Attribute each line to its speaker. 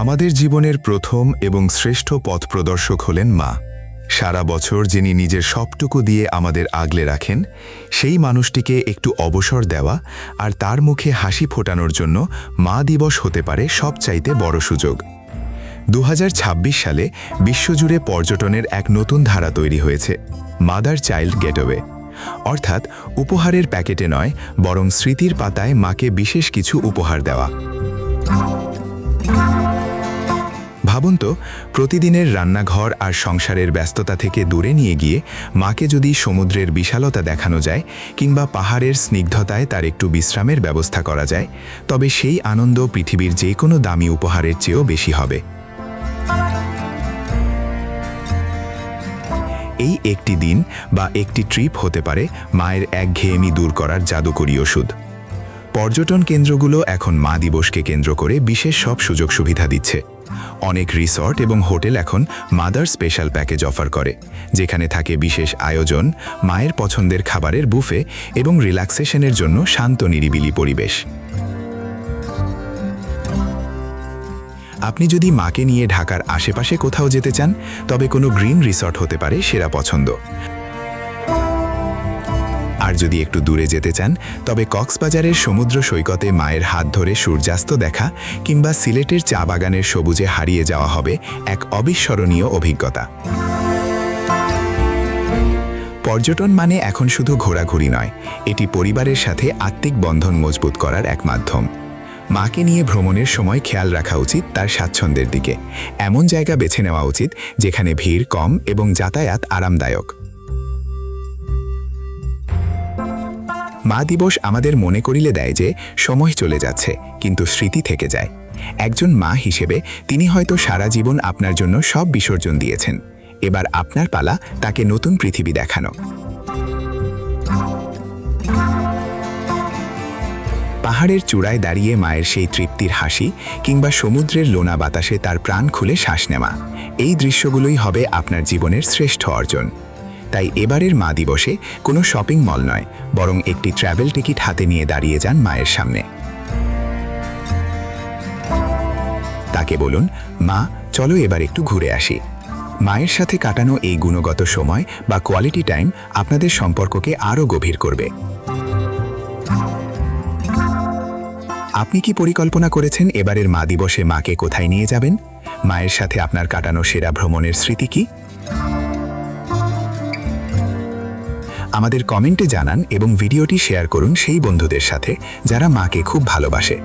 Speaker 1: আমাদের জীবনের প্রথম এবং শ্রেষ্ঠ পথপ্রদর্শক হলেন মা। সারা বছর যিনি নিজের সবটুকু দিয়ে আমাদের আগলে রাখেন, সেই মানুষটিকে একটু অবসর দেওয়া আর তার মুখে হাসি ফোটানোর জন্য মা দিবস হতে পারে সবচাইতে বড় সুযোগ। 2026 সালে বিশ্বজুড়ে পর্যটনের এক নতুন ধারা তৈরি হয়েছে, মাদার চাইল্ড গেটওয়ে। অর্থাৎ উপহারের প্যাকেটে নয়, বরং স্মৃতির পাতায় মাকে বিশেষ কিছু উপহার দেওয়া। ভাবুন তো, প্রতিদিনের রান্নাঘর আর সংসারের ব্যস্ততা থেকে দূরে নিয়ে গিয়ে মাকে যদি সমুদ্রের বিশালতা দেখানো যায় কিংবা পাহাড়ের স্নিগ্ধতায় তার একটু বিশ্রামের ব্যবস্থা করা যায়, তবে সেই আনন্দ পৃথিবীর যে কোনো দামি উপহারের চেয়েও বেশি হবে। এই একটি দিন বা একটি ট্রিপ হতে পারে মায়ের একঘেয়েমি দূর করার জাদুকরী ওষুধ। পর্যটন কেন্দ্রগুলো এখন মা দিবসকে কেন্দ্র করে বিশেষ সব সুযোগ সুবিধা দিচ্ছে। অনেক রিসর্ট এবং হোটেল এখন মাদার স্পেশাল প্যাকেজ অফার করে, যেখানে থাকে বিশেষ আয়োজন, মায়ের পছন্দের খাবারের বুফে এবং রিল্যাক্সেশনের জন্য শান্ত নিরিবিলি পরিবেশ। আপনি যদি মাকে নিয়ে ঢাকার আশেপাশে কোথাও যেতে চান, তবে কোনো গ্রিন রিসর্ট হতে পারে সেরা পছন্দ। আর যদি একটু দূরে যেতে চান, তবে কক্সবাজারের সমুদ্র সৈকতে মায়ের হাত ধরে সূর্যাস্ত দেখা কিংবা সিলেটের চা বাগানের সবুজে হারিয়ে যাওয়া হবে এক অবিস্মরণীয় অভিজ্ঞতা। পর্যটন মানে এখন শুধু ঘোরাঘুরি নয়, এটি পরিবারের সাথে আত্মিক বন্ধন মজবুত করার এক মাধ্যম। মাকে নিয়ে ভ্রমণের সময় খেয়াল রাখা উচিত তার স্বাচ্ছন্দ্যের দিকে। এমন জায়গা বেছে নেওয়া উচিত যেখানে ভিড় কম এবং যাতায়াত আরামদায়ক। মা দিবস আমাদের মনে করিয়ে দেয় যে সময় চলে যাচ্ছে, কিন্তু স্মৃতি থেকে যায়। একজন মা হিসেবে তিনি হয়তো সারা জীবন আপনার জন্য সব বিসর্জন দিয়েছেন। এবার আপনার পালা তাকে নতুন পৃথিবী দেখানো। পাহাড়ের চূড়ায় দাঁড়িয়ে মায়ের সেই তৃপ্তির হাসি কিংবা সমুদ্রের লোনা বাতাসে তার প্রাণ খুলে শ্বাস নেওয়া, এই দৃশ্যগুলোই হবে আপনার জীবনের শ্রেষ্ঠ অর্জন। তাই এবারের মা দিবসে কোনো শপিং মল নয়, বরং একটি ট্রাভেল টিকিট হাতে নিয়ে দাঁড়িয়ে যান মায়ের সামনে। তাকে বলুন, মা চলো এবার একটু ঘুরে আসি। মায়ের সাথে কাটানো এই গুণগত সময় বা কোয়ালিটি টাইম আপনাদের সম্পর্ককে আরও গভীর করবে। আপনি কি পরিকল্পনা করেছেন এবারের মা দিবসে মাকে কোথায় নিয়ে যাবেন? মায়ের সাথে আপনার কাটানো সেরা ভ্রমণের স্মৃতি কি? আমাদের কমেন্টে জানান এবং ভিডিওটি শেয়ার করুন সেই বন্ধুদের সাথে যারা মাকে খুব ভালোবাসে।